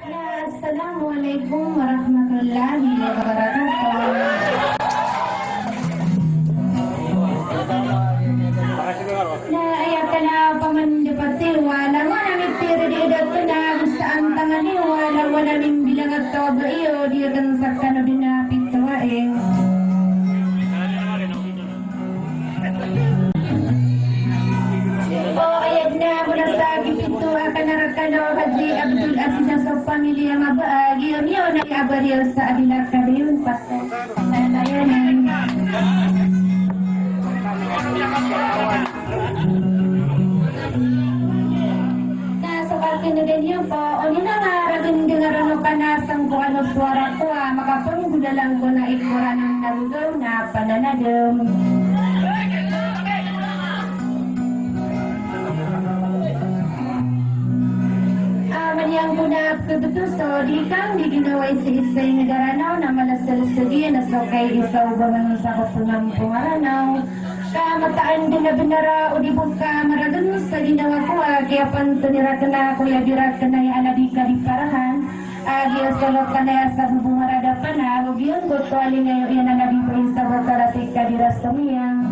Assalamualaikum warahmatullahi wabarakatuh. Na ayatana pamandapati wala wala mitira di datuna saan tangani wala bilang at tabayo di kan sakano dinapit tawae. Ayat na mula sa pinto akan narakano Haji Abdul Aziz sa pamilya mabaagi yun ay abaril sa adila kadiyun pasto nanayanan. Nasa kalkin din yun po o ninangaragin din nga rin panasang ko ano suara ko makapangguda lang ko na ikura ng narugaw na pananadam. Yang punap kebetulan di kang di ginaway sa isay nagaranaw na malasal-sagi na sokay isaw bangan sa kapunang pangaranaw. Kamataan din na binara o di buka maragan sa ginawa ko kaya pantunira ka na kuya birat ka na aladi ka di parahan. Agil solok ka na sa bungarada pa na huwag yun gotwali ngayon yan na nabito isa botarasik ka di rastamiyang.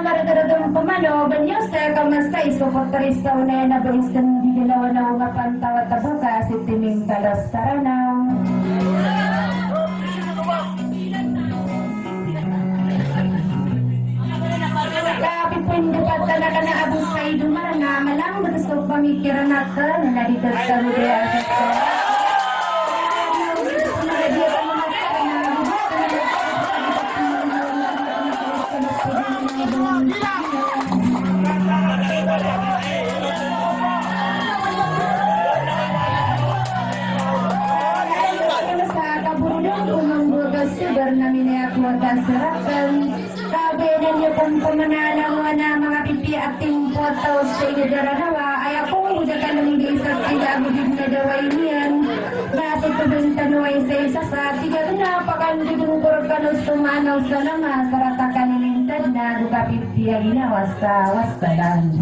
Maradaradong pamano, banyo sa kamasay, so kotoristaw na yan na baistan di ginawa na umapan tawat tabuka, si Timing Talas Taranaw. Kapit po hindi pa talaga na abos sa idumana, malang gusto pamikiran natin, na dito sa Rudea sa pemanalang na mga pipi ating foto sa inadarawa ay ako huda ka ng isang pinagugid na daway niyan nasa ito tanaway sa isa sa tiga na pakandigong kurkanos tumanaw sa lama sarata kanilintad na duka pipi ang inawas sa wastadan.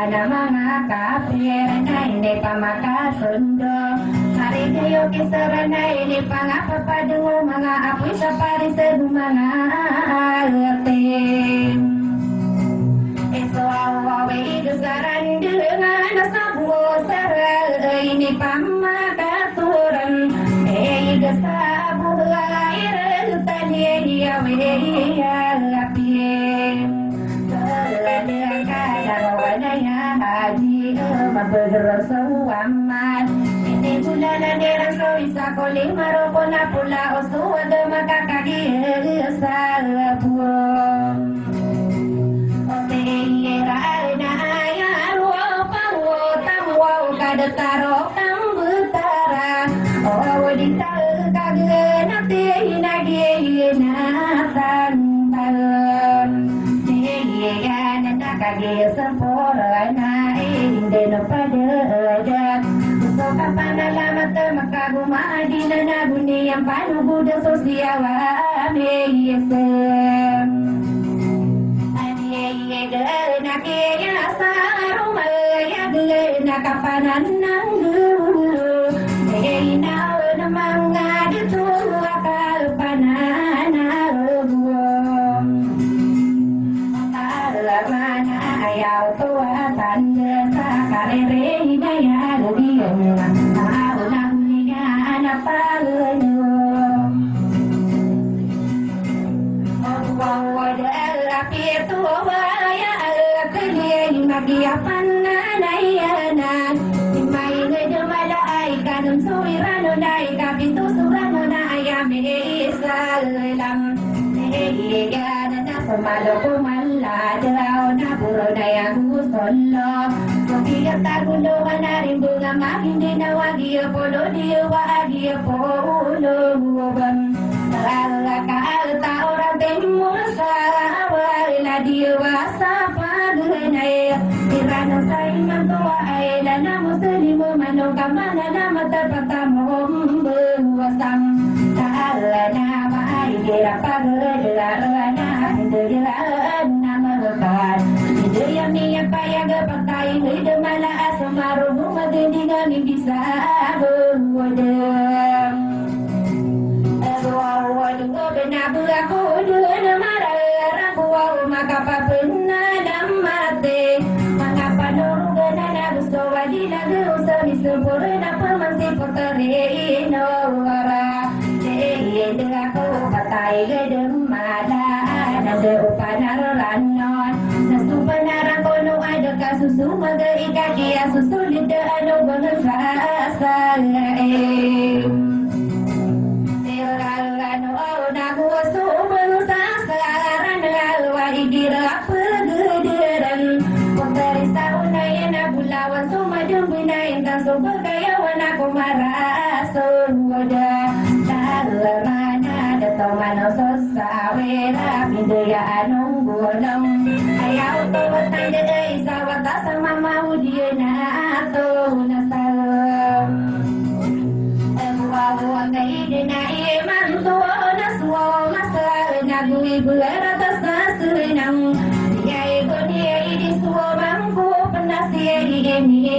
na mga kapir na hindi pa makasundo. Hari kayo kisara na hindi pa nga papadungo mga apoy sa parisad mga ating. Ito awaway kasaran dengan nasabuo saral ini pa makaturan. Kasabu air tanya wiya lapie. Terladang kadang wadaya haji maberdosau aman. Ini bulan aneran so isa koling maroko na pula osu ada makakagi sabuo. Taro kang butara oh di tal kagena te nagi na tantal ye gan na kage sempora na inde no pada so kapanalamat makaguma di na naguni ang panugudo sosial me yesem ye gan na kaya sa kapanan ng gulo ay naon na mga dito kapanan na rugo alaman na ayaw tuwatan sa karere na yagodiyan maunang niya na pagano wawada lapito waya alakali magiyapan nayanan may ngedumala ay kanun suirano na ikapito surano na ayame isalam nehigan na sumalo kumaladaw na puro na yung solo kukiyat tagulungan na rin bunga mahindi na wagi polo di wagi polo kalata orang temul sa wala di wasa pagnay irano sa imang tuwa ay lana muslimu manong kamana na matapatamo buwasam kaala na maay gira paglalaan na hindilaan na malukan hindiyam niya payag pagkain hidumalaas sumarunong magandingan ibisa buwadam nabu ako doon na mararabu ako makapapuna ng mate mga panurugan na nagusto wali na gusto misupuro na pamansi po karino wara hindi ako patay gadang malaan nado panaralan nasupanarang ko nung ada kasusumaga ikakiya susulit na ano mga sasalain Bergayawan aku marah Sudah Talamana Datang mana sosawera Pindaya anong gunong Ayaw tuwat na day Sawat sama mau dia na ato nasalam Wawa na na iman tuwa na suwa Masal na gui beratas na surinang Yay ko niya idi suwa mangku Penasiya ini ya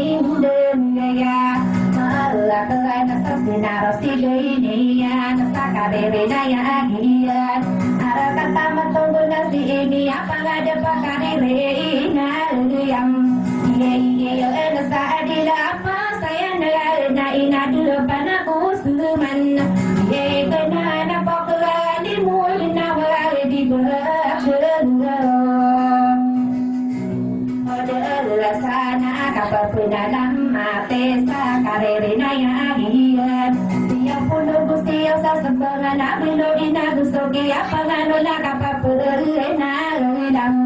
malakala na sa sinaro sigay niya sa karere na yagiyan arakan tamat tunggu na si ini apa ngada pa karere na liyam iya na sa adila apa saya na inadula panakusuman iya na na pokla di mul na wala di sana kapapinalam mate sa karere na yagiyan siya puno gustiyo sa sabangan na bilo inagusto kaya pangano na kapapulay na lang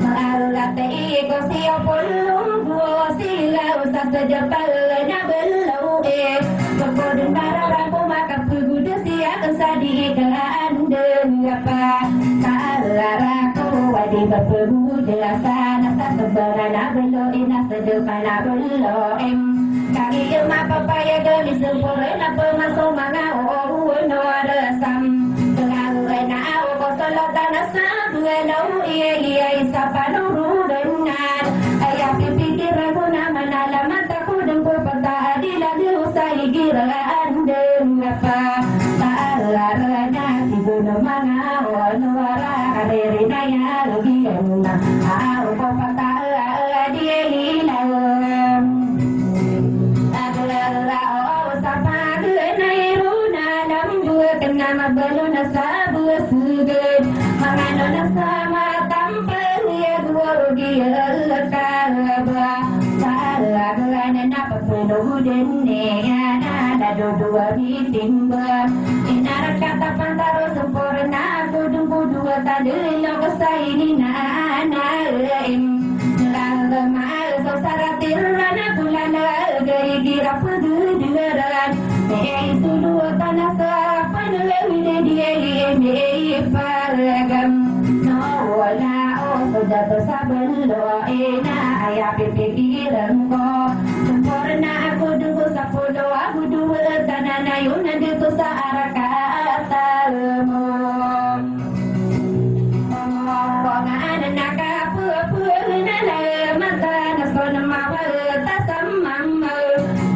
maalate iko siya pulong buo sila sa sajapal na belau pagkodong nararang kumakapugudo siya kung sa dikaan apa kalara ko wadi bapugudo sana sa sabangan na bilo inasadukan na beloem kaki yung mapapayag misupure na pumasok mga uuno arasam tungaluan na ako ko salata na sa buwelaw iya isa panurugan na ay apipikir Dua bitimba inara kata pantaro sempurna kudu dua tadi lo kesaini nana im lalu mal sosara tirana bulana gari gira pudu dileran itu dua tanah sapan lewi dia ini paragam no wala oh sudah tersabar lo ena ayah pikiran ko sempurna aku dulu sapolo aku dua tanah yun nandito sa arakatamu mga nakapupul na lamata na sonamawa tasamama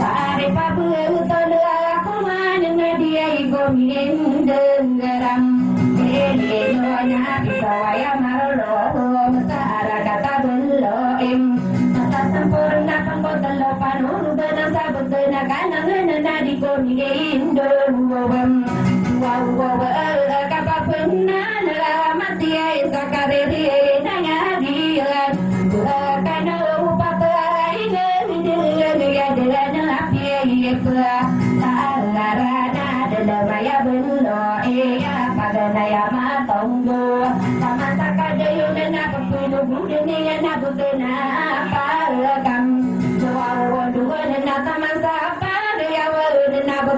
pare pabutul ako man na diay gomindenggaram eleno na bisawaya marolo sa arakatabulo matasampurna pangkotalo panunuban ang sabot na kanangan na di ko nindong wow kapapun na mati ay sa kariri na ngadilan kana upatay ngadilan na api talarana dalamaya bulo iya paganaya matonggo samanta kadayo na napapunugudan niya nabutana paragam dua na taman sa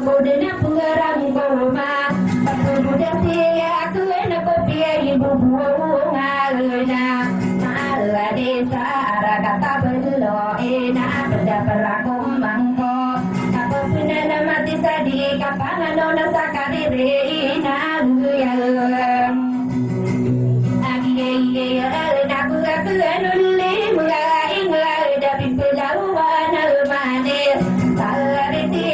Buddha na pengarang goma, Buddha siya aku na kopiya ibu ngalena, ala desa aragata belo ena benda perakum mangko, apa puna na mati sadi kapangan ona sakarire ina guyam, agi na aku nuli mulai tapi pelauan almanis, salariti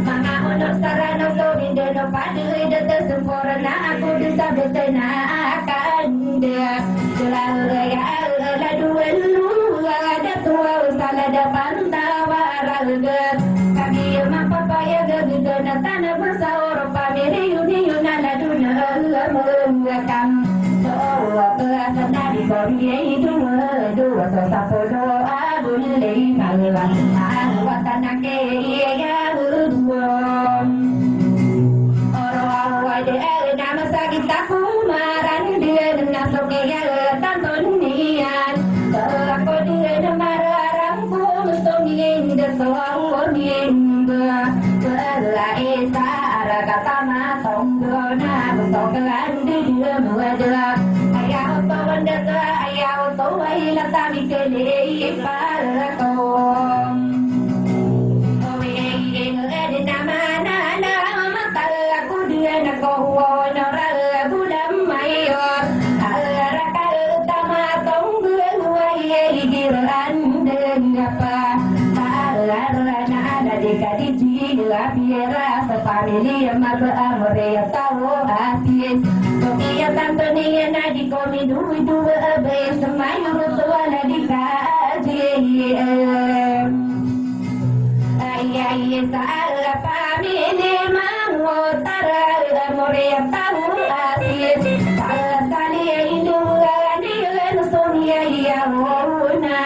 mga unok sarano gawin doon pada dito sempurna aku bisa bertenakan dia selalu ya dua ada tua salah depan tawaralga kami mapapaya gitu na tanah bersaur pamiri yuna laduna mengakam so kelasana di bawah itu dua sosapolo abun lima watan ke iya nama sakit aku maran dia nasok ya tanton nian aku dia mararangku mustongin de soang nienga esa aragata ma tonggona butonglan dia muadla ayah pawanda ayah to ila tami kele parako Familia mata amore ya tawo asis Tokia tanto niya na di komi dua abe Semayu rutuala di kaji Ayay sa familia mangotara amore ya tawo asis Sali indua nilan sonia ya wona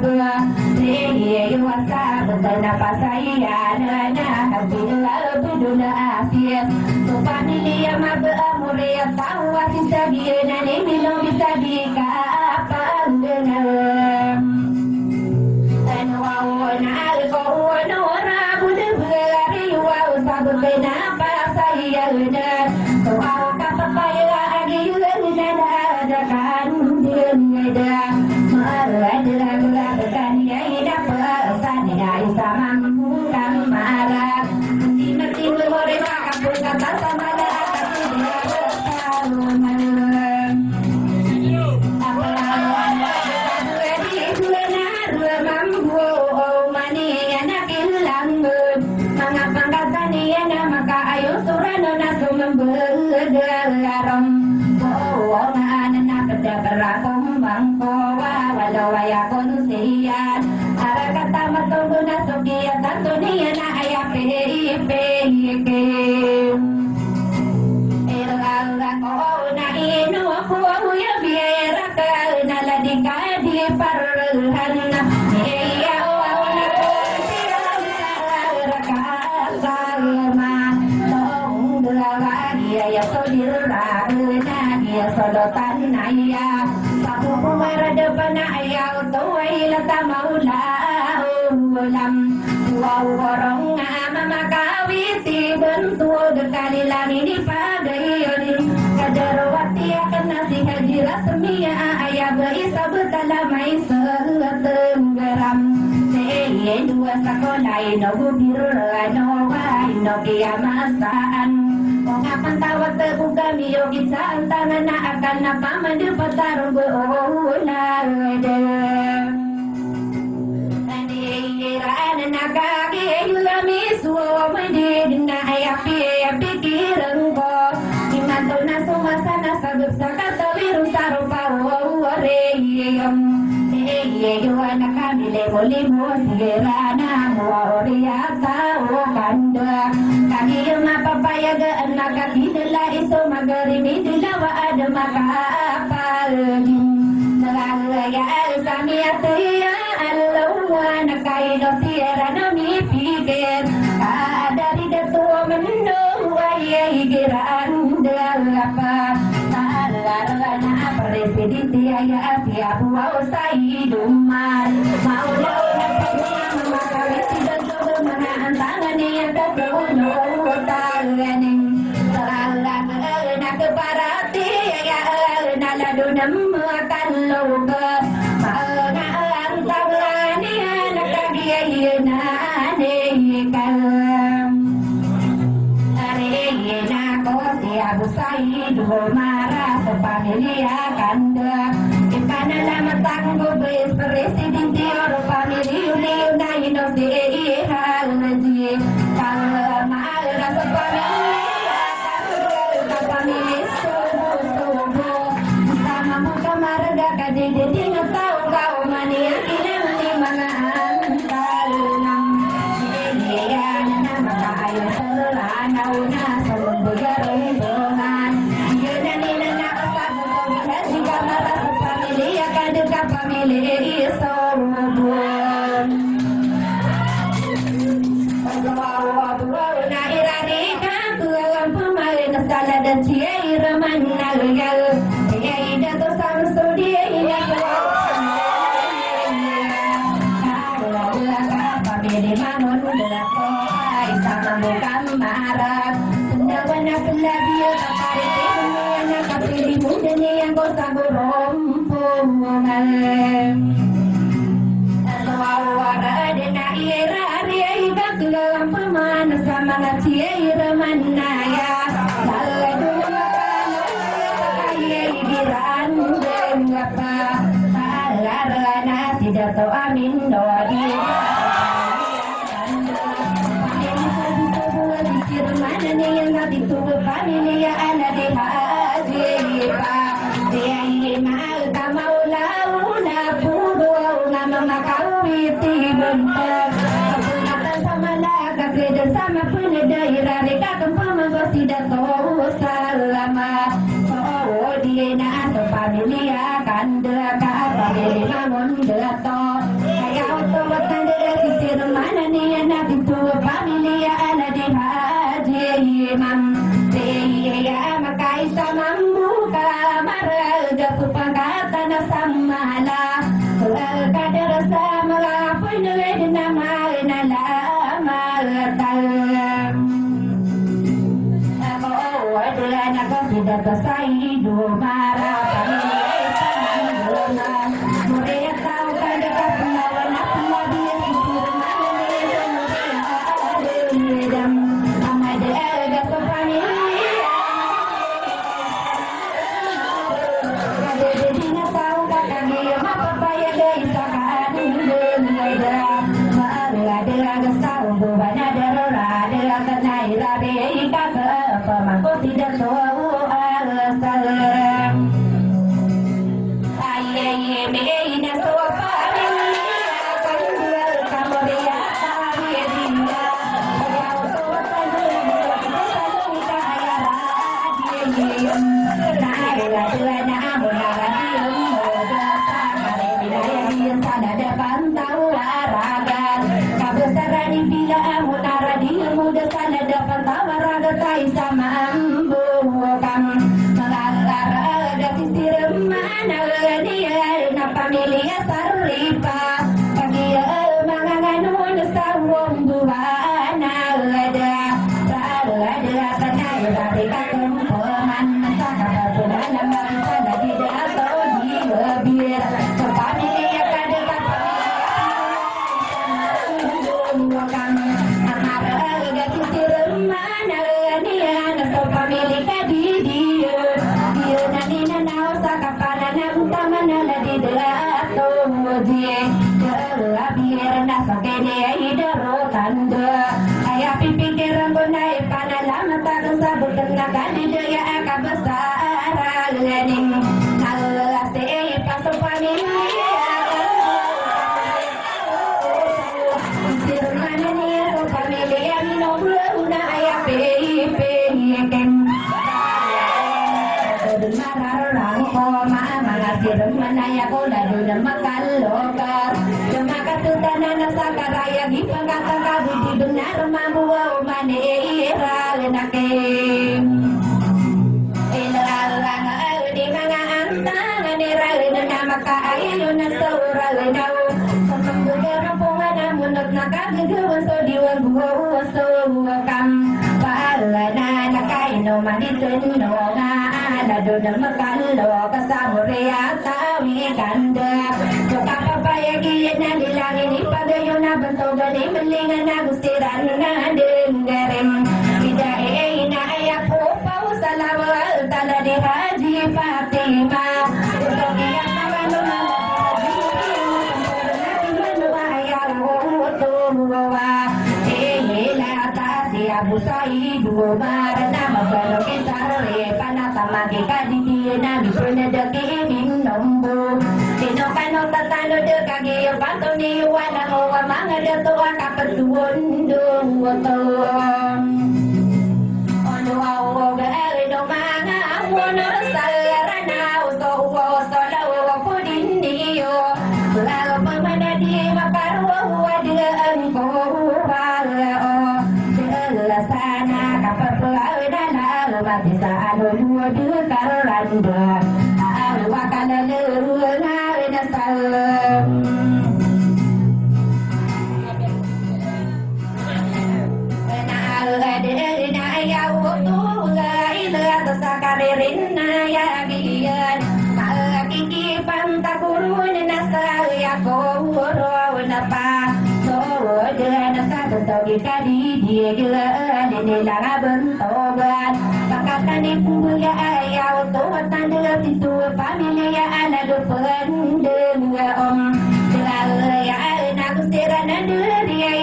ba Niya wasa betul napasaya na habila بدون عافية تطعني لي ما بأمري الطعوة سبينا نملو بسبيك أفندنا أنوعون القوة ونعب البغاري وصبقنا فسيرنا وعوك فطيرا أجيلا لنا دكان دنيا مرد لك كان يهيدا فأساننا إسامم كمارا Mani Warong mama kawiti bentuk dekali lagi di pagayoni kadarwati akan nasi haji rasmiya ayah berisa betala mai setenggeram seye dua sekolah ino biru no ino kiamasaan ngapan tawat terbuka miyo kita antangan akan apa mandi petarung beolah nakaki yulami suwa madidna ayapi pikiran ko imanto na sumasana sagut sakata biru sarupa wareyam yuwa nakamile bolimo tirana muwariyata kanda kaki mapapayaga nakatidala iso magarimi dilawa ada makapalgi nalaya samiyataya kaino tiara nami pikir dari datua mendo ayai giraan delapa talarana presiden ayah tiap wau sai duman mau lawan maka tidak coba menahan tangan yang terbunuh tangan salahna keparati ya naladu namakan loga marah pamilia kanda ikana lama tanggo presiden tior pamiliu liu na ino de hal naji kalau mal rasa pamilia kanda pamilis sobo sama muka marga kade de tahu kau mania kilang di mana antal nam ya nama ayo selana una sobo garo pamilih sorobon na irani kagulan pemain salah dan ciai reman nagal ciai dato samsu dia pamilih mangun belako sama bukan marah sendawana kelabia tertarik dengan kapili mudanya yang kau saburom tidak tahu amin doa mana nih yang hati tuh panilia anak di haji dia mal kamau launa pudu nama makawiti bentar kepunatan sama laga kerja sama punya daerah mereka kempama tidak tahu selama oh dia nak panilia kanda kapal namun deto kayak auto tanda kisir mana nih yang hati tuh panilia anak di haji imam dia makai sama muka marga supangkatan samala kadar sama penuh nama nalama talam oh adalah nak tidak selesai dua marah mereka tahu kada kapulawan apa dia kisir mana dia amad ada sopani tidak tahu alasan ayah meina sopa akan jual kamu dia dia kau sopa pamilya sarlipa kagi manganganun sa wong wana ada ada tanai dari kakung peman masa kapan dalam sana tidak tahu di lebih sepani ya kada kapan bukan amar ada kisir mana dia naso pemilik di dia nani nanau sakapan utama nala di atau dia biar nasa kene idaro tanda ayah pikir rambunai panalam takkan sabut tenaga di daya akan besar lening nalase pasupani sirmana ni pamili yang nomor una ayah kem mararang koma malasir manaya ko lalu makan lokar Tutanan sa karaya di pagkakabi di benar mabuaw manira lenake ilalang di mga antang nira na makaayo na saura lenaw sambugar po nga na munot na kagagawan so diwan buwaw so kam pala na nakaino manitin no nga alado na makalo kasamo rea tawi ganda so kapapayagi na nilangin ipagayo na bantogan ni malingan na gustiran na dengarin ida na ayak po pau sa lawal tala di Haji Fatima so iyak na mano na Abu Said Umar nama balok isare panata magi kaditi na bisuna deki nombo tino kano tatano de kagi pato ni wala mo manga de to akapetuon do to ono awo gale no manga wono sarana usto usto lawo pudin dio lawo pamana di makarwo wade anko sana kapal dana mati saalo dua dua karanda wakana leruna na salam na alade na ya wutu ila tasakarin na ya giyan malaki pantakurun na saya ko na pa na sa tawag kadi dia gila nila bentogan pakatan ni punya ayaw to tanda pintu pamilya ala do pendeng om ya na gustira na dia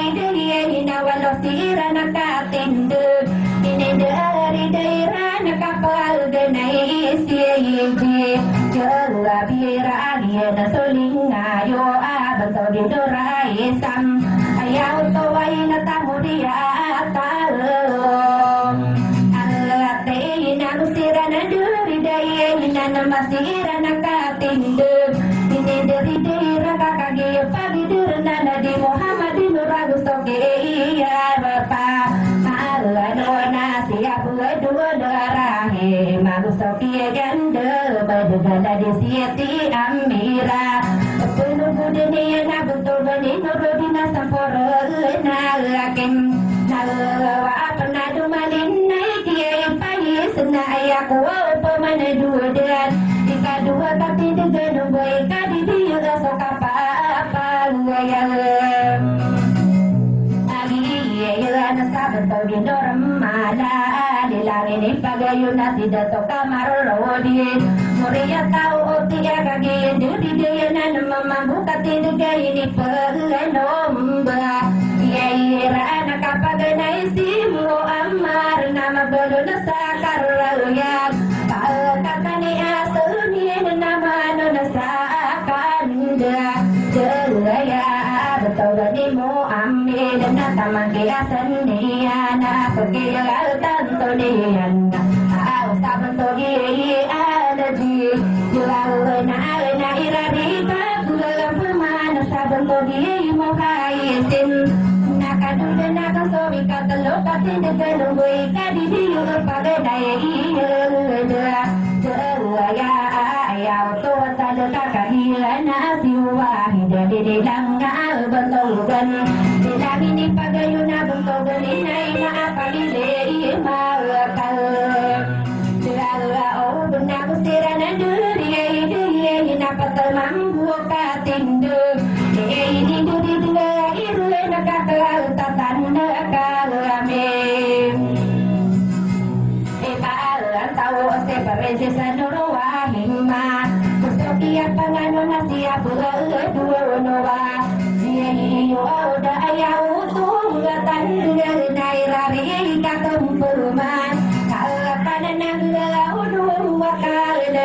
ina walo sira na katinde ini dari daerah na kapal denai siye jala bira dia na soling ayo abanto dindorai sam ayaw to ay natamu dia talong alate inagusira na duri daya na masira na katindog ini dari daerah kakagi pagidur na di Muhammadin ragusto iya bapa alano na siap dua darahe magusto kia ganda badugala di sieti amira penuh dunia na betul benih nurudina samporo na lakim nalawa apa nadu malin naik dia payi sena ayak wow pemana dua dan jika dua tapi dengan baik kadi dia rasa apa apa luayal iya na sabat tau di norm mala dilangin ni pagayun na tidak to kamar rodin Muria tahu otiya kagi dudi dia na mamabuka tidak ini penomba iya na kapag na isimu amar nama belum sakar raya kata ni asuni nama no sakan jelaya betul ni mo ambil na tamang seni anak pergi tanto dia saban to ada di jual na irari bulan pemana saban to mo kaisin nakadu nakasowi katalo katin de boy kadi di pada dai ya ya to sada kakahila na siwa hidade langgal bentogan dilami ni pagayuna beninai maapamili mawakal Sirala o benak sirana duri duri napatal mambu katindu ini duri duri irle nakakal tatanda kalame Ipaalan tao se parese sa norowa himma Kustokia pangano na siya pula dua nowa Siya hiyo da ayaw tungatan nairari katumpuman Kalapan ng laudong wakal na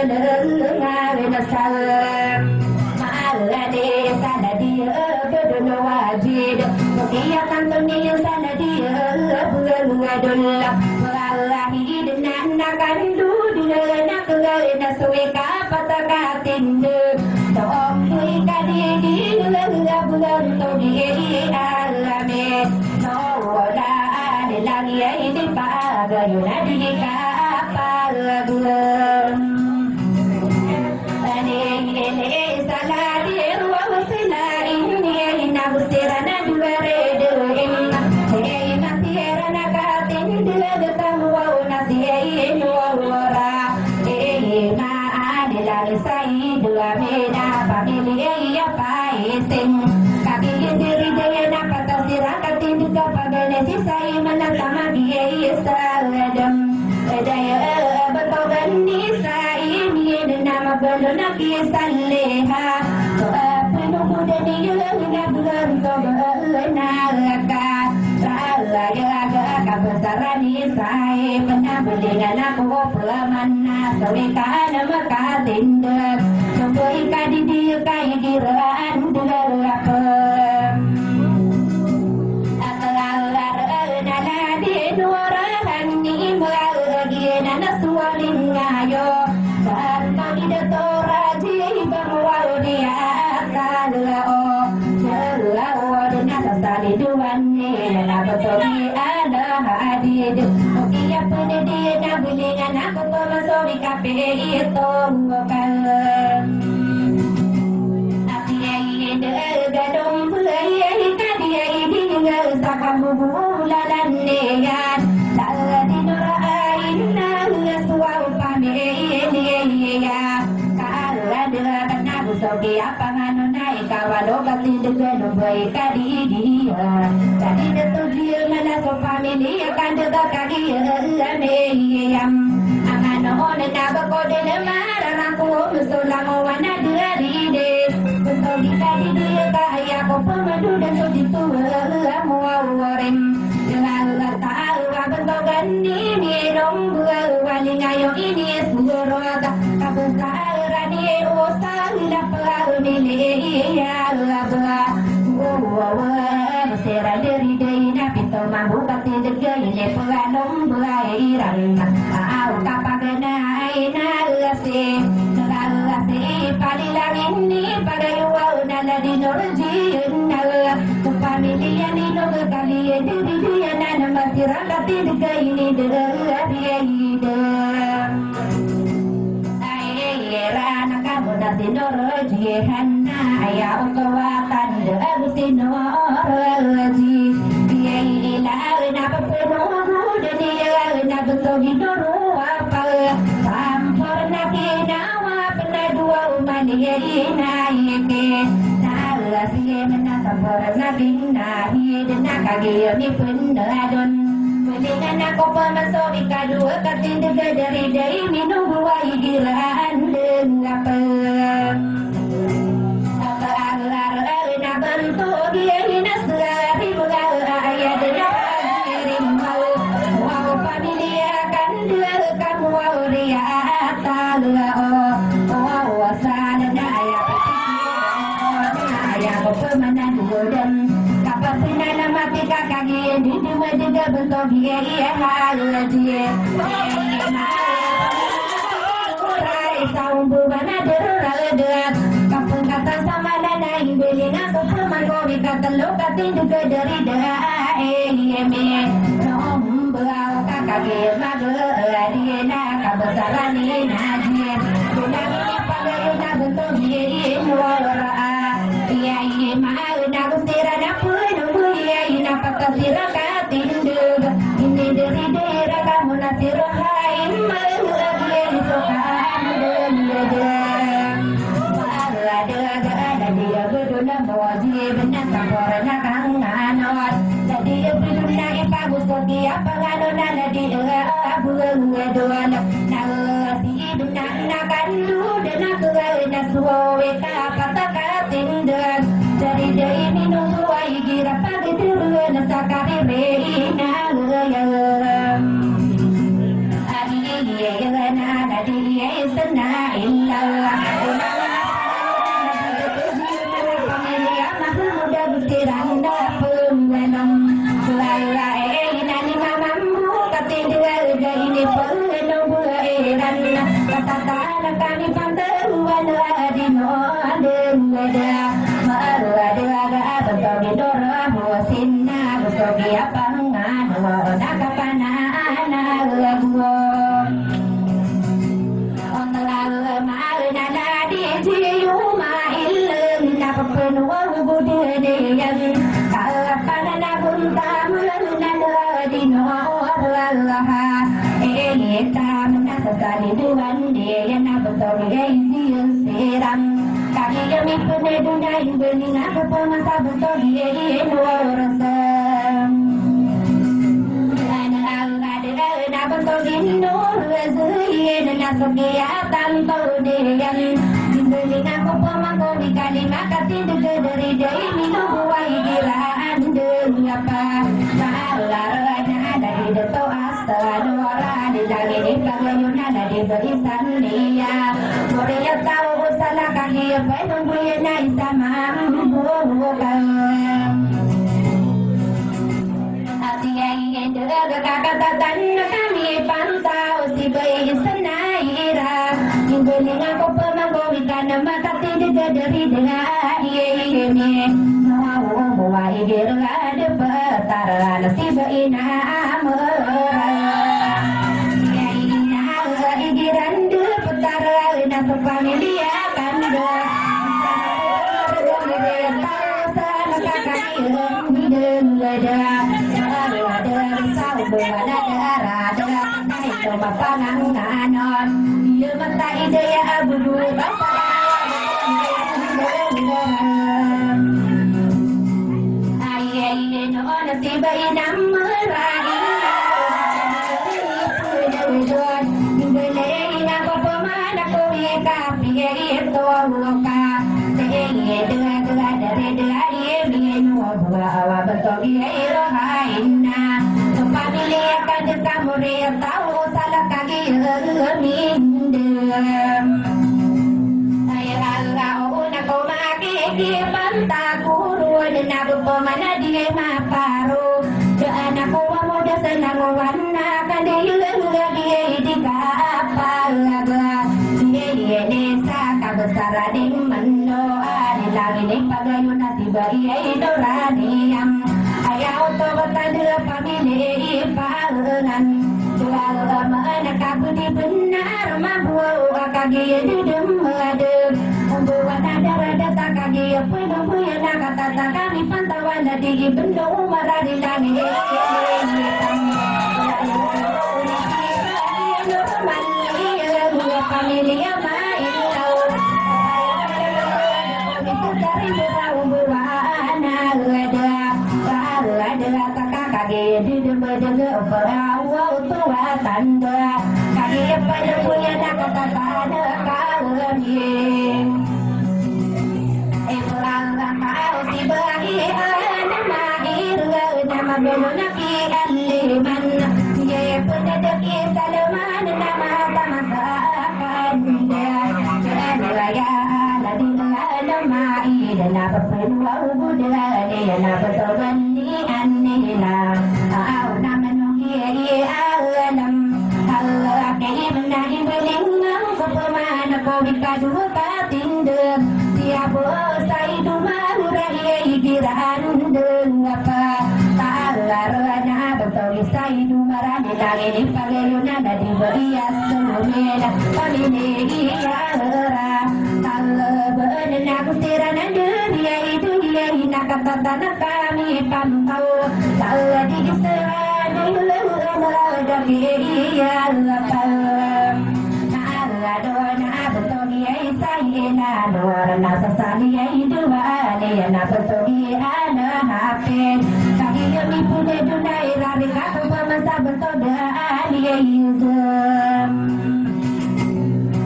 nasal Maalade sana dia kedua wajid Kukia kanto niya sana dia bulan Walahi dengan nakandu Dengan na suwe kapatakatindu To'oy kadidi bulan To'y alame Wala nilang yay di pagayo na di kapalagulan Anihili saladir wa silain Yay nabustira na duwaredoin Yay matira na katindu Datang waw na siyayin wawara Yay maanilang say Duwamina pamilya paisin Kakiyin diri daya na patasira Katindu kapagana si say Manatama biyay sa ladam Daya batogan ni say Miyin na magalo na kisan leha Pinukuda niyo na bulan to Nalaka Lalaga kabesaran ni say Penabulingan ako pelaman na Sawi ka na makatindag Sungguh ka di dia kay giraan Dilalapam Atalalar naladin Warahan ni malagyan Na nasuwaling ngayo Saan magidatora Di bangwaw niya Kalao Kalao na sasaliduan niya Nabatori ala hadid Ukiya po na diya Nabulingan ako Tumasobi kape itong kalam Asiyay gadong bulay Kadiyay dingal sa kamubulalan niyan Dala dinurain na Suwaw pamilya Kaala diragat na Busogi apangano na Ikawalo katindigano Boy kadidiya Kadida tujiyo na Naso pamilya Kandaga kadiyam Ang ano na nabakode na mararang ko Gusto lang o wana diride Gusto gitadidiya Kaya ko pumadudan So dito muawarim Lala tao Abantogan ni Nong wali ngayon ini Surota Kabusaran ni Usang lapal Niliya labla Sera dari day na pito Mabukat ni degay Ni pelanong belairan Aaw kapaganay Nalasi Nalasi Palilangin ni Pagayuwaw Naladinurji Nala Kupamilya ni Noga Kaliya Diri diya na Namasira Kati degay ni Degayidam Ayera nakamu na tinoroji Hanna ayaw kawatan Daag tinoroji Diyay ilaw na papunuru Diyay na butogi duru Apal Sampor na kinawa Penadua umaniyay na yeke Nalasiye na sampor na binahi Na kagiyami punadon Kulingan ako pamasobi kadua Katindig dari day Minubuway giraan Lengapal Alar na bantog Yay nasari Bugal ayad na pagirim Mau Mau pamilya Kandil kamuaw Riya Atalao Wow Sana na ayaw Ayaw ko pamanan Udan Kapag pinanamati Kakagiyan Di dumadiga bantog Yay halaji Saung buban ader Kapag kata sama dana Hibiling ako pumagobi Katalo katindig dari dae Noong belau kakagir Magadiya na kabesaran ni Najir Binangnya pagayo na bentog Yay wala Yay mahal na gustira na puno Yay napakasira katin sogi apa ngano nana di buang dua na si na kandu dan aku na suwe ka pataka tindan dari dari minum wai gira pagi tiru na sakari reina ya ani ya na di sana illa kari kata pemasa bentodan yeizem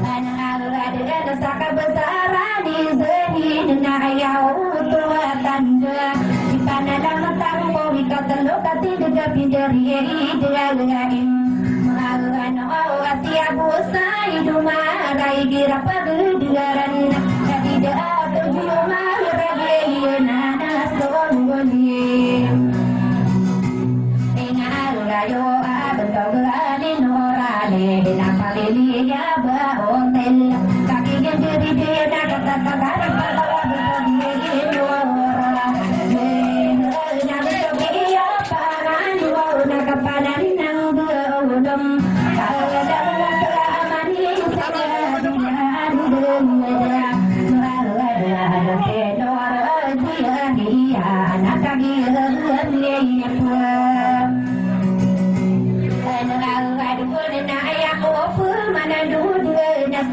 anak saka besaran izeni dina ayau tua tanda di tanah dalam tangko wika terluka tidak pinjari idealain mengaluan asia busa iduma rai gira pagediaran tidak ada juma rabi nana songoli yo abendogani norale dina palili ya ba hotel kaki genderi dina kata kata pada begitu norala na begitu ya paran na kapanan nang dudum kalau ada kelamani saya dengan dunia norala norala dia anak kaki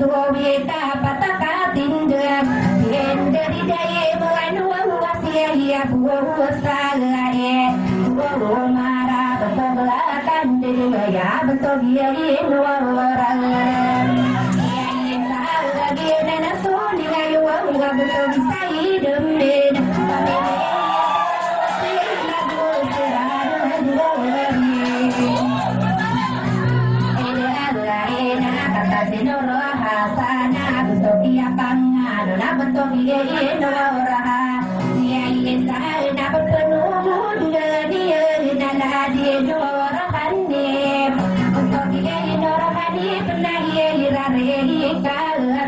Suwita pataka tinda yen dari daya manu wasia ya buah salae buah mara betobelakan diri ya betul dia orang yang lagi nana soni ayo enggak betul bisa hidup den bentuk dia orang dia insan nak penuh dia nala dia orang hanif untuk dia orang hanif pernah dia dirari kalau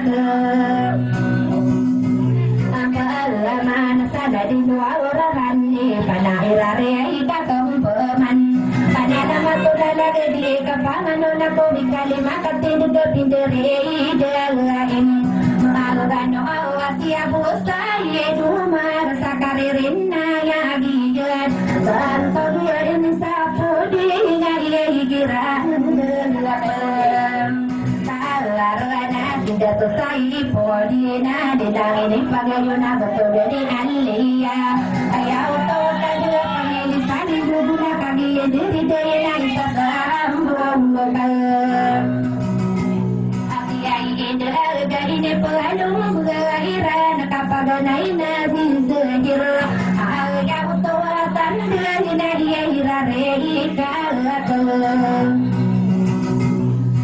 amal mana sada di orang hanif pernah dirari katompeman pada nama Tuhan lagi di kapangan nak di kalimat ketindak pinderi dalain Algano asia busta yedu mar sakaririn ya gigan santo dia ini sapu di ngari giran delapem talarana tidak selesai podina dedang ini pagayuna betul dari alia ayau to tadi pamili sani duduna kagi diri daya isa sambung ini pelanu gairan kapaganai nabi zikir alga utawatan dina dia irare kalakal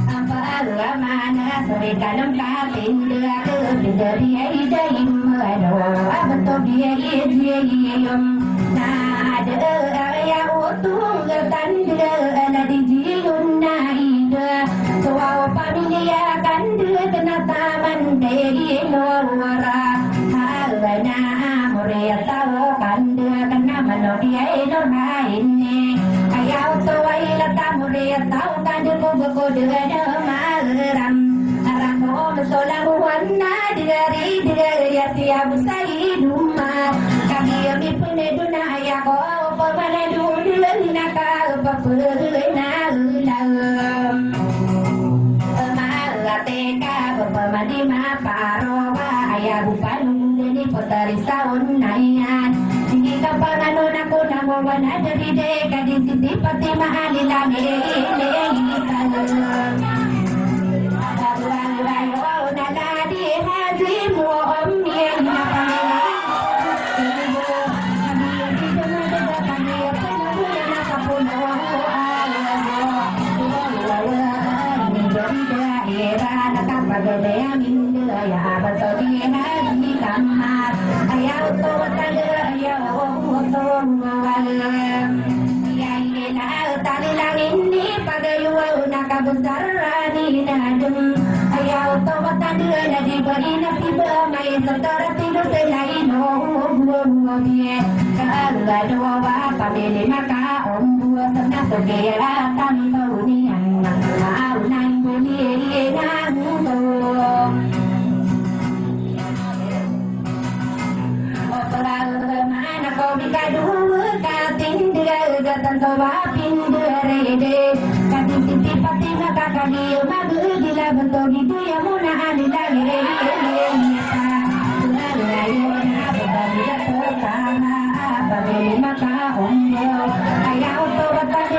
apa alamana serikanam katin dia dia idaim ado abato dia yiyum nada ya utung tan dia ana dijilun naida suwa pamilya kan dia kena taman dari luar halana muria tahu kan dia kena manodia ini ayau tuaila tamuria tahu kan dia buku dia malam aramo solang wana dari ya siap saiduma kami ami peneduna ayako pemana dulu nakal papulena ulam teka berpamadi maparowa ayah bukan ini potari saun nayan tinggi kapangan aku namo mana dari deka di sisi pati mahali lagi ini kalau naladi haji muam yang Ayau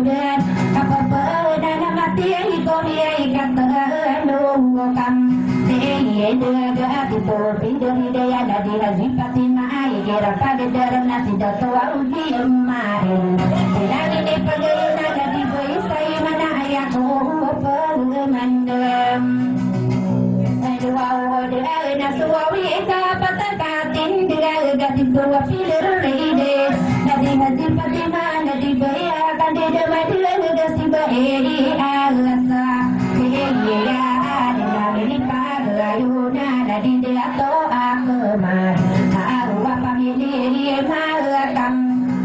dan kapapa dan mati iko biai kata nunggu kam deh dega itu pindah daya dari haji Fatima kira pada dalam nasi datua uji emahin bilang ini pegawai dari boy saya mana ayahku pemandem wow dia nasuawi kapatakatin dia gati tua pilir ride dari haji Fatima dari bayar kan dia madila gasi bahiri alasa dia ada ini pagayuna dari dia to akemar arwah pamili malakam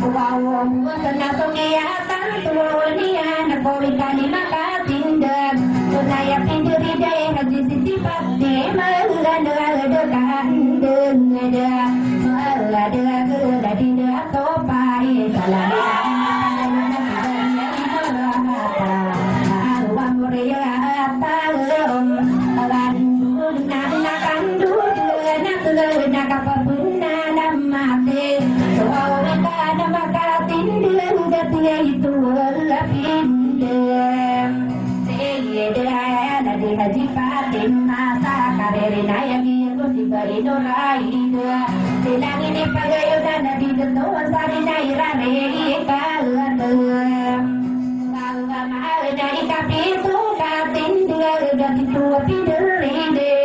wow sana sungiatan tuania nakolikani makatindan sunaya pindiri daya haji sisi pasti melanda-landakan dengeda melanda dida topai salah arwah muria talom landun nakan dulu nak kapabuna namate soalnya ada makatin dulu dia itu lapindem sehingga dari haji Fatima sakarerina yang itu si berinurai bilang ini pagayudan dari tentuan sarina irane ikalam dari kapitu katin dia dari tua pinderide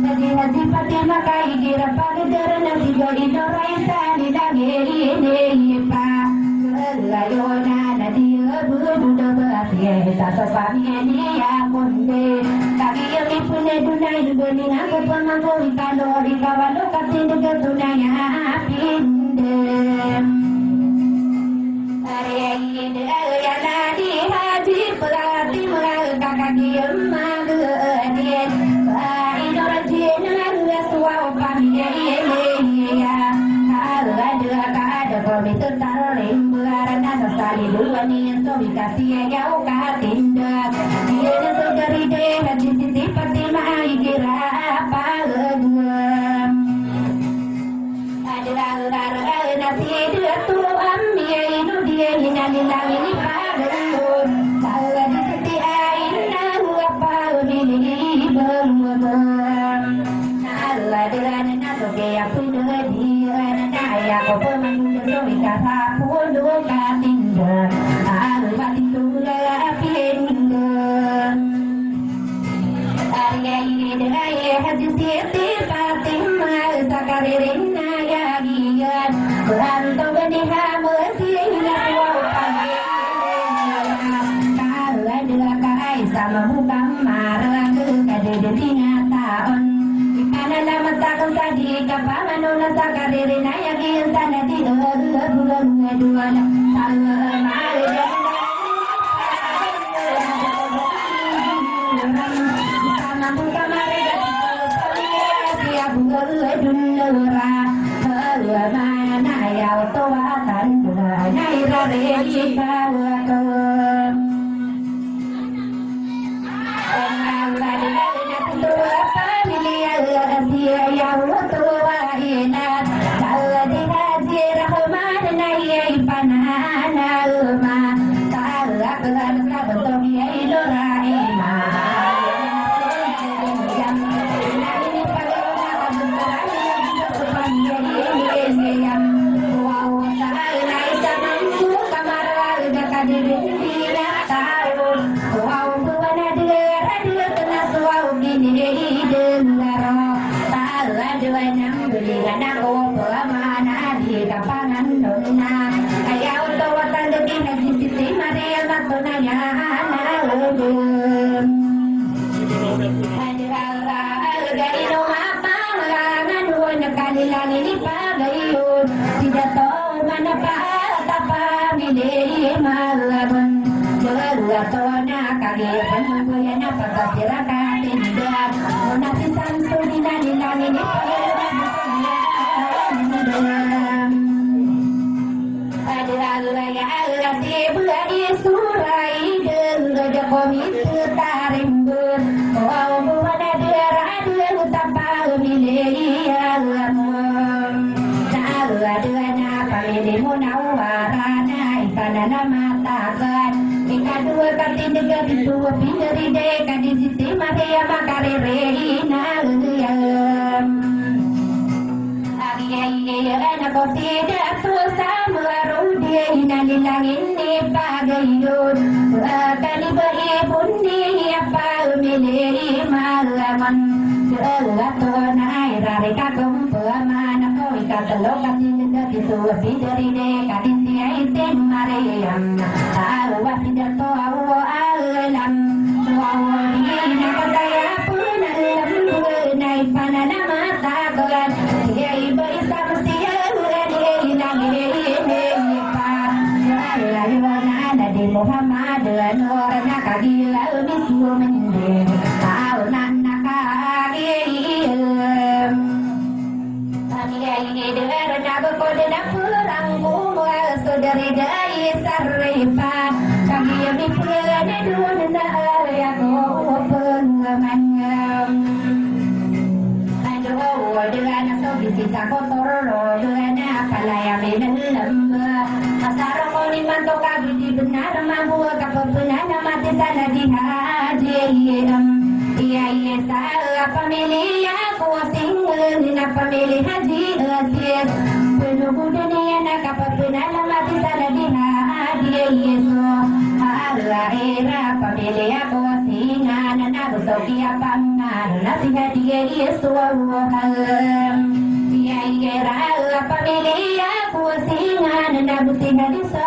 dari haji Fatima kai kira pagayudan dari berinurai tani lagi ini pa layona dari budu berarti tak pamini ya munde kami yang punya dunai bening aku pemangku kalori kawalo katin de dunai pindem hari ini ya nadi haji pelati mulai kakak diem magen sai dorajin ngarua suau pamini ya ada komite tarim bulan sali dua nih so dikasih jauh katindak dia segeri deh haji sisi Fatima kira apa legem ada nasi dia tuh ambil itu dia hilang ini padahal salah di sisi aina apa ini bermutam Allah dengan nato kayak punya dia naya kau pemandu doi kata punya katindak arwah itu lapindem hari ini haji sisi Fatima sakarerina ya giat berantau benih mesin wow kalau dia kai sama bukan marah ke dirinya tahun karena lama takut tadi kapan nona sakarerina ya giat sana di bulan dua salam alaikum gitu pinggiri deh kadi sisi mare makarere ina na ko tidak susah merudi nalilang ini pagayun kani beribun ni apa milih malaman selato na irari kakum pemana ko ikatalo kasi gitu pinggiri deh kadi siaitin mariam awas tidak to alam ina ko saya pun alam nai panana mata golan iba isa mestiya Muhammad Nur nakagila bisu mende tau nakagil ini der nabe kode dapurang kumul sudari dai sarrifa kami bipulane dun na ya ko pengamanyam aduh dengan so bisita kotor dengan apalaya menelam asaro ko ni manto kabidi benar mampu kapepunan mati sana di haji iya iya salah pemilih aku tinggal na pemilih haji asyik penuh dunia na kapepunan mati sana di haji iya so ala era pemilih aku tinggal na nabusoki apangan nasi haji iya so iya iya ala pemilih aku tinggal na nabusi haji so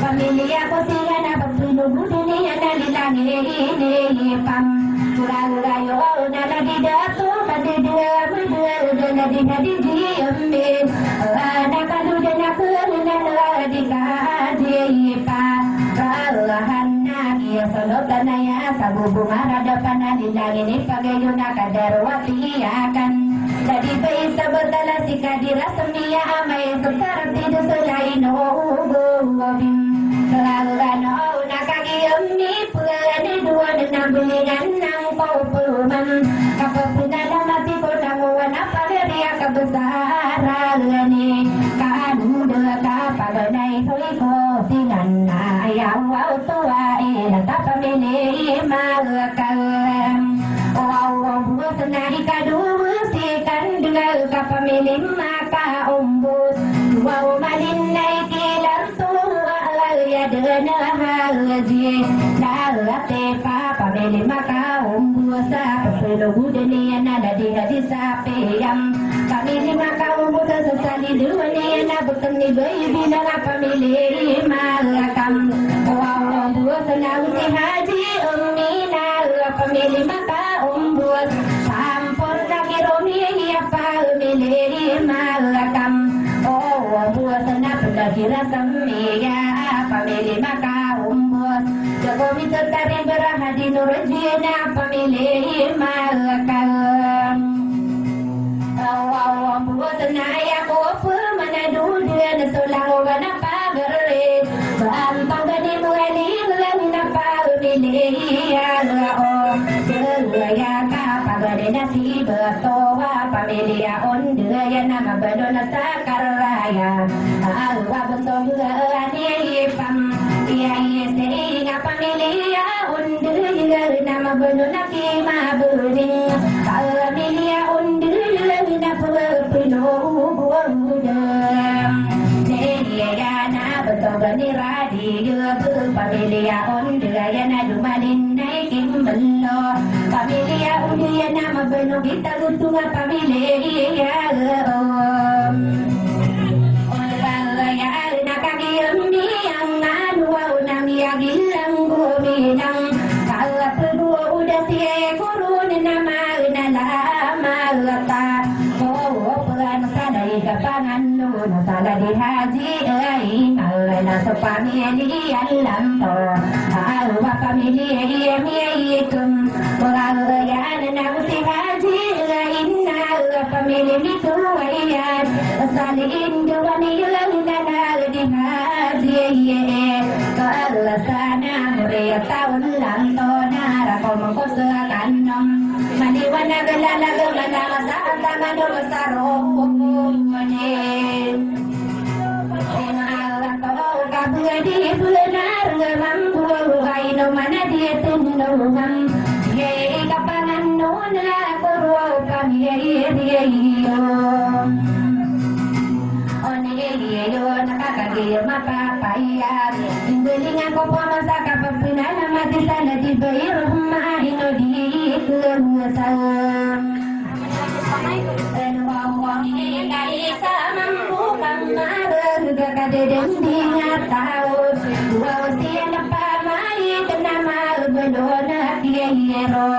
pamilya ko sila na pagtulog dunia na lilangi ini pam kurang-kurang na nagidatu kadidya berdua na dinadidiyambe nakaludan ako na nadikadipa kalahan na kiyasalutan na ya sa bubunga hadapan na lilangi ni pagayon na kadarwati akan jadi baisa betala si kadira semia amai sekarang tidak selain ubin selalu ano nakagiyam ni pulani dua dan bulinan nang kau peruman kapapuna mati ko nanguan apa dia kebesaran ni kanu deka paganai hoi ko sinan ayam wau tua ina tapamini malakam wow senari kadu dengan kapamilih maka umbus wow malinai kilar tua ya dengan haji lalate kapamilih maka umbus pelugu dunia nada di hati sapeyam pamilih maka umbus sesali dunia na bukan ni bayi na kapamilih malakam wow umbus nauti haji umina pamilih maka umbus sampur romi apa milih malakam oh buat senap kira semia apa milih maka umbus jokowi tertarik berhadi nurjina apa milih malakam oh buat senaya kofu mana dunia nesulang wana pagere bantang gani mulai apa milih oh ya pagere nasi bertoa pamilia onde ya nama bedona sakaraya alwa betul ani pam iya iya sehingga pamilia onde ya nama bedona kima bering pamilia onde ya pelo buang ya na betul gani radio pamilia onde ya na dumanin naikin bello pamilia onde ya nama beno kita gutunga pamilia ya ya nakagiyam ni ang nadua unang yagilang guminang kala pedua udah siya kurun na malata pelan sadai kapangan nun sala di haji ay malala sa pamilya lamto alwa pamilya miyikum pagalayan na si haji inna pamilya nito ayan salin duwan ilang nanal di haji kala sana muriya taon lang to narakol mong sa kanom maniwan na galalaga manama sa antangan o masarong kukumanin di bulan no mana dia tunungan ye kapangan nona kurwa kami ye yo yo nakakagir mapapaya Inggalingan ko po sa kapagpinala mati sana di bayro mahino di kumusal Wang kali sa mambukan marag kakadedeng di nga tao Wow siya na pamay tanama ubalo na kiyero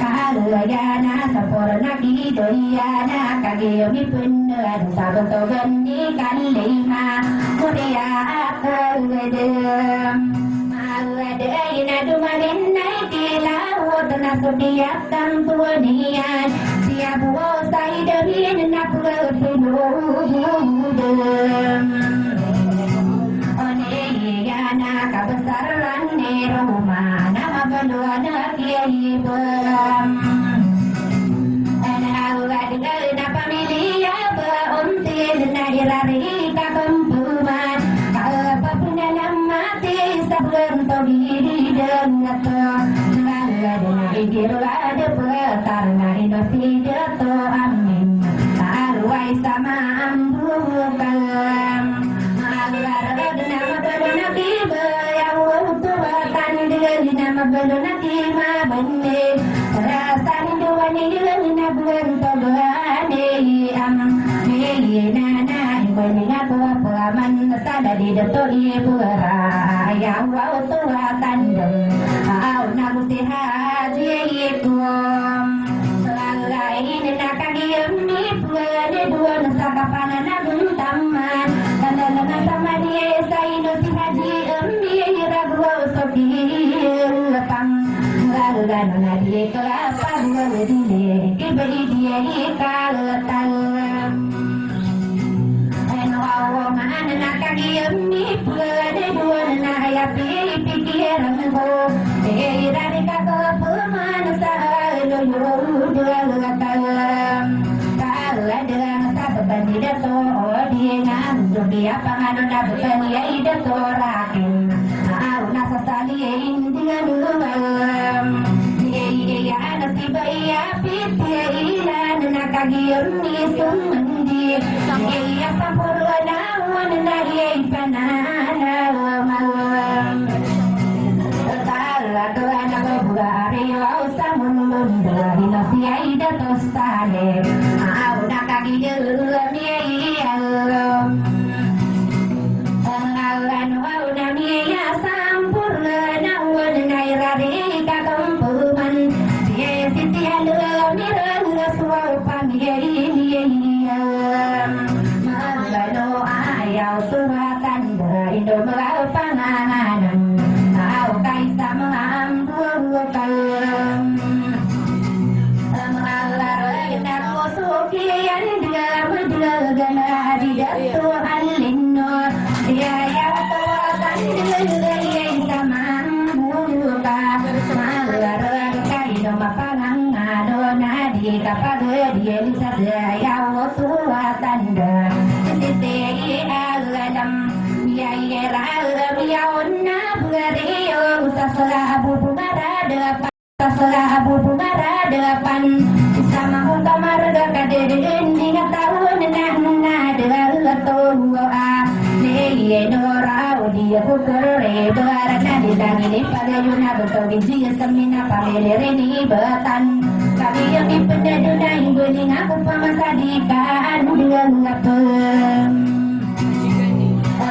Kahalagana sa poro na kidoyana kagiyami punan sa bantogan ni kalima Muriya ako wedem Mawadai na dumarin na itilawot na sudiyatan tuwanian Siya buo sa idarin na pagpinudem Oneya na kabesaran ni Roma na mabalwa na kiyibam Anawad na pamilya ba until na irari kakumpuman Kapapunalang mati sa bento dididang nato Nalad na igirwad petar na inosido to amin Alway sama ambukalam Malarad na mabalo na kibayaw Tuwatan dili na mabalo na kimabandi Rasan duwan ilang na bento gani am Nina na ibani nga tuwa pulaman Sada di dato ibura Ayaw wow tuwa tandem Aw nagusi haji ikum Selain nakagiyam ni pwede duwan Sa kapanan na buntaman Kanalangan sama niya sa ino si haji Iragwaw sa pilapang Lalo na di kelapa Buwa dili Ibali dia ikalatalam Wow, mana nakagiyam ni pwede duwan na ayapi pikiran ko Irari ka ko puman sa lulu dulatalam Kaladang sa batani dato di ngang Di apang na batani ay dato rakin Aaw nasa sali hindi nga lumalam Iya na si baya piti ilan nakagiyam ni sumandi Iya sa purwanawan na iyay pananaw malam Talagawa na babugari wow sa mundo Hinasiyay datos tali Aaw nakagiyam iyay Ang wow na niya sampurnawan na irari kakampuman Siya sitialo mirang suwaw pangyayayam Magano ayaw suwatan Indo mga panganan Aw kay sa mga ambukalam Mga laroy na kusukiyan Dila di dato alinor Siya tuwatan Dila sa mambuka Mga laroy kayo mapangangano Na di kapag di sa dayaw suwatan Sisi alam Yayeralam yaon na bugariyo Sasalabu bungaradapan Sasalabu bungaradapan Sama utamar kadedin Di nga taon na nadalato Siye norao Dia kukure Barat na dilangin Ipagayo na betogin Siya samina Pamilirin ibatan Kami yang ipendado na Ingguling ako pamasadikan Dengan ngapem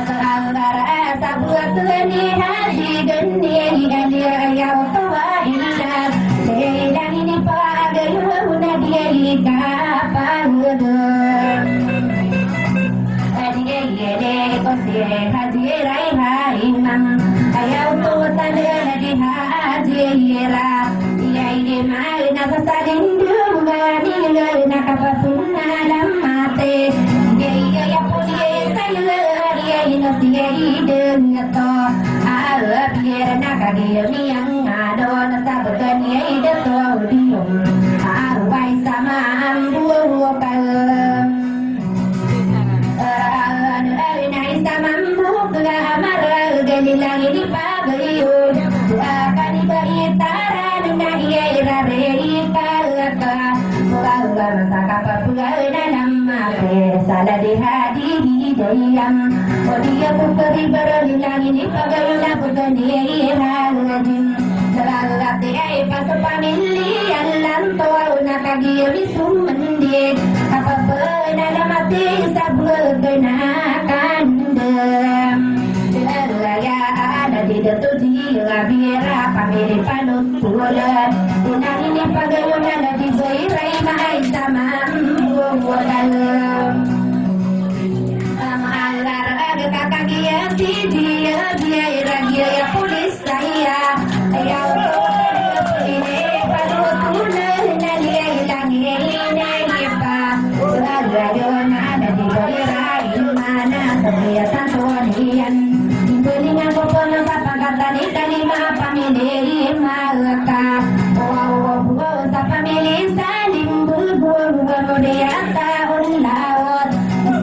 Teranggar sabuat ni haji geni Gani ayaw tawa ilah Selang ini pagayo na dia ikapagudum Adik-adik kosye haji rai haimam Ayaw tawa tanda di haji ira Iya ini mai nakasading dungan Iya nakapasuna lamate Iya ya pulye sayur Siya idengato Awa biar nakagiyam yang adon Sabagan niya idato Udiyong Away sama ambukalam Ay na isa mambukla Marag nilang inipagayon kapapulay na lamake Sala di hadi hidayam Odiya kukari barali langin ipagayo na kutani ihaladim Salagati ay pasapamili Alanto au nakagiri sumandi Kapapulay na lamati sabul kenakandam Laya ada di datu di labira pamiri panut pulan Unang ini pagayon na di boiray maay tamam buwalan Amalar aga kakagiya di dia iragiya ya pulis saya Ayaw ini panutunan na liya ilang iinay pa Lagayon ada di boiray mana sabiya santuanian Kuningan ko po ng kapagatan ikalima pamili malaka Wow sa pamili sa limbul Mudiyata unlawot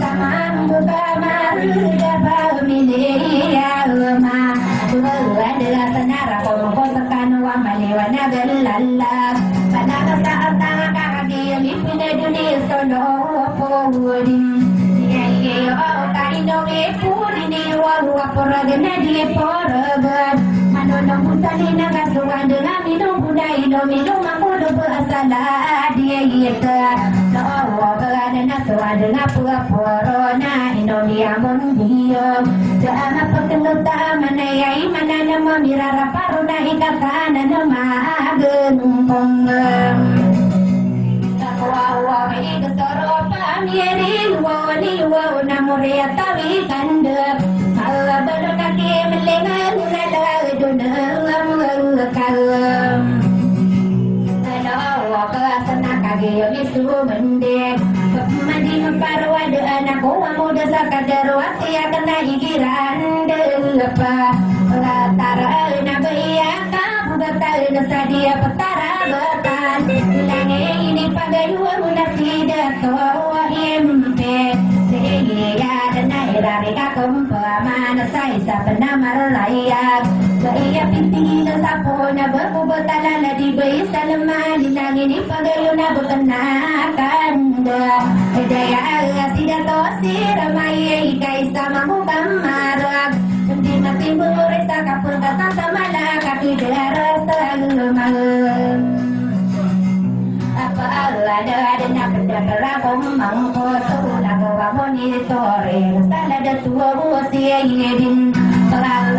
Samang buka maruga pamili Alma Wala sa nara ko mo sa kanwa maliwan na belalab Panagasaat ang kakagiyang ipinaduni sa loopo Iyo kainong ipunin iwawa poragana di poragad Manonong butali na kasuwan dengan minum buda minum mamudo beasala dia yeta Nawa berada na suwan dengan pura na inomiamun diyo Jaama pagkanuta manayay mananama mirara paruna ikatana na maagenumpong Wow, ini kesoro pamirin wani wana muria tawi kandep Salah bener kaki melengan nada dunang kalam Nawa kelasana kaki itu mendek Mandi memparwa de anak muda sakadarwati kena igiran delepa Latara nabaya kabugatal nasadia petara betan ini pagayuan muna tidak tawa impe Sehingga dan akhirnya kakumpa mana saya sebenar layak Saya pinti na sapo na berbubatalan na di bayi salaman Ilang ini pagayuan na bukenakan Daya Allah tidak tosir ramai ikay sama mukamarag Hindi matimbul resa kapul kata sama la kaki darasa lumang Ada na pendekara mangko tula ko monitoring sala da tuwa siya yedin sala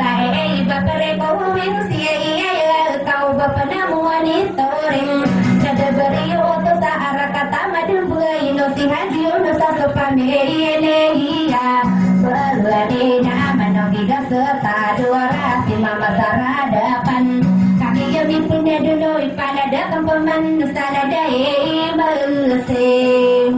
bapare ko win siya iya kau bapa na monitoring sada bariyo to sa arakata madumbuay no si hadiyo no sa pamilya iya berlari na manogiga sa dua si mama saradapan Kami punya dulu pada peman salada bersih.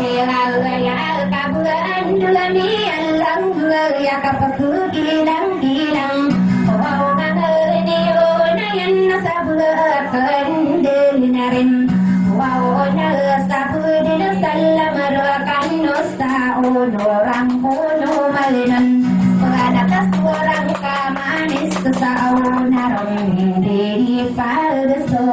Ya kabulan dulami alam ya kapaku gilang Oh ngani onayan sabula kendinarin Wow sabudin salam rakan nosta orang kuno malinan Pengadakas orang kamanis kesaun narong di palsu